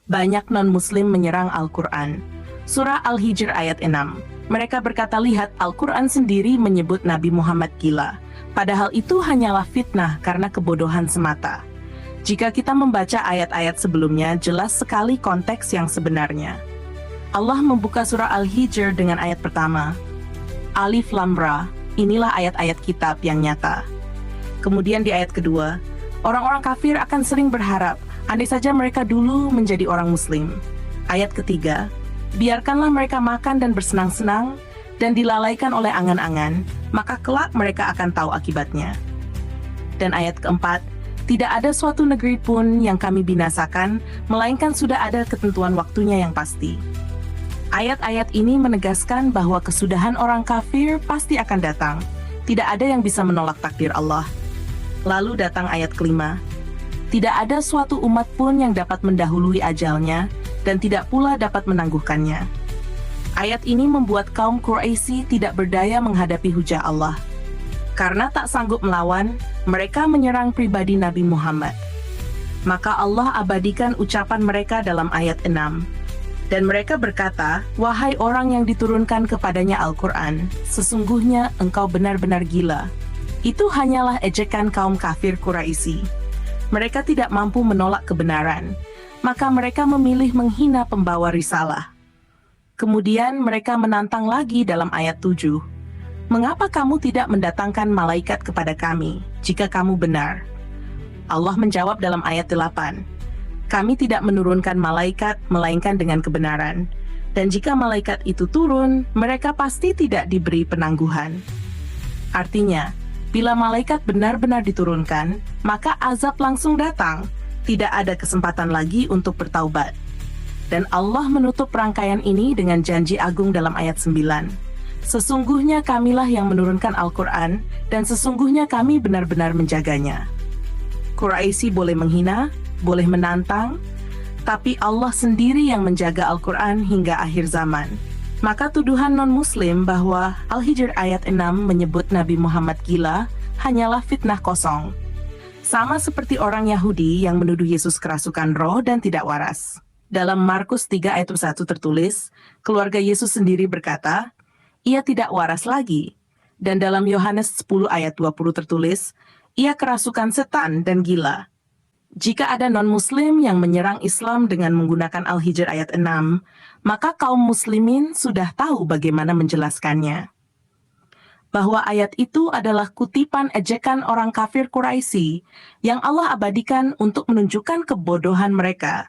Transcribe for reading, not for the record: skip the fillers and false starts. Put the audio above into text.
banyak non-muslim menyerang Al-Quran. Surah Al-Hijr ayat 6. Mereka berkata, lihat, Al-Quran sendiri menyebut Nabi Muhammad gila. Padahal itu hanyalah fitnah karena kebodohan semata. Jika kita membaca ayat-ayat sebelumnya, jelas sekali konteks yang sebenarnya. Allah membuka surah Al-Hijr dengan ayat pertama. Alif Lam Ra, inilah ayat-ayat kitab yang nyata. Kemudian di ayat kedua, orang-orang kafir akan sering berharap, andai saja mereka dulu menjadi orang muslim. Ayat ketiga, biarkanlah mereka makan dan bersenang-senang, dan dilalaikan oleh angan-angan, maka kelak mereka akan tahu akibatnya. Dan ayat keempat, tidak ada suatu negeri pun yang kami binasakan, melainkan sudah ada ketentuan waktunya yang pasti. Ayat-ayat ini menegaskan bahwa kesudahan orang kafir pasti akan datang. Tidak ada yang bisa menolak takdir Allah. Lalu datang ayat kelima. Tidak ada suatu umat pun yang dapat mendahului ajalnya, dan tidak pula dapat menangguhkannya. Ayat ini membuat kaum Quraisy tidak berdaya menghadapi hujah Allah. Karena tak sanggup melawan, mereka menyerang pribadi Nabi Muhammad. Maka Allah abadikan ucapan mereka dalam ayat 6. Dan mereka berkata, wahai orang yang diturunkan kepadanya Al-Quran, sesungguhnya engkau benar-benar gila. Itu hanyalah ejekan kaum kafir Quraisy. Mereka tidak mampu menolak kebenaran, maka mereka memilih menghina pembawa risalah. Kemudian mereka menantang lagi dalam ayat 7. Mengapa kamu tidak mendatangkan malaikat kepada kami, jika kamu benar? Allah menjawab dalam ayat 8. Kami tidak menurunkan malaikat, melainkan dengan kebenaran. Dan jika malaikat itu turun, mereka pasti tidak diberi penangguhan. Artinya, bila malaikat benar-benar diturunkan, maka azab langsung datang. Tidak ada kesempatan lagi untuk bertaubat. Dan Allah menutup rangkaian ini dengan janji agung dalam ayat 9. Sesungguhnya kamilah yang menurunkan Al-Quran, dan sesungguhnya kami benar-benar menjaganya. Quraisy boleh menghina, boleh menantang, tapi Allah sendiri yang menjaga Al-Quran hingga akhir zaman. Maka tuduhan non-muslim bahwa Al-Hijr ayat 6 menyebut Nabi Muhammad gila hanyalah fitnah kosong. Sama seperti orang Yahudi yang menuduh Yesus kerasukan roh dan tidak waras. Dalam Markus 3 ayat 1 tertulis, keluarga Yesus sendiri berkata, ia tidak waras lagi. Dan dalam Yohanes 10 ayat 20 tertulis, ia kerasukan setan dan gila. Jika ada non-muslim yang menyerang Islam dengan menggunakan Al-Hijr ayat 6, maka kaum muslimin sudah tahu bagaimana menjelaskannya. Bahwa ayat itu adalah kutipan ejekan orang kafir Quraisy yang Allah abadikan untuk menunjukkan kebodohan mereka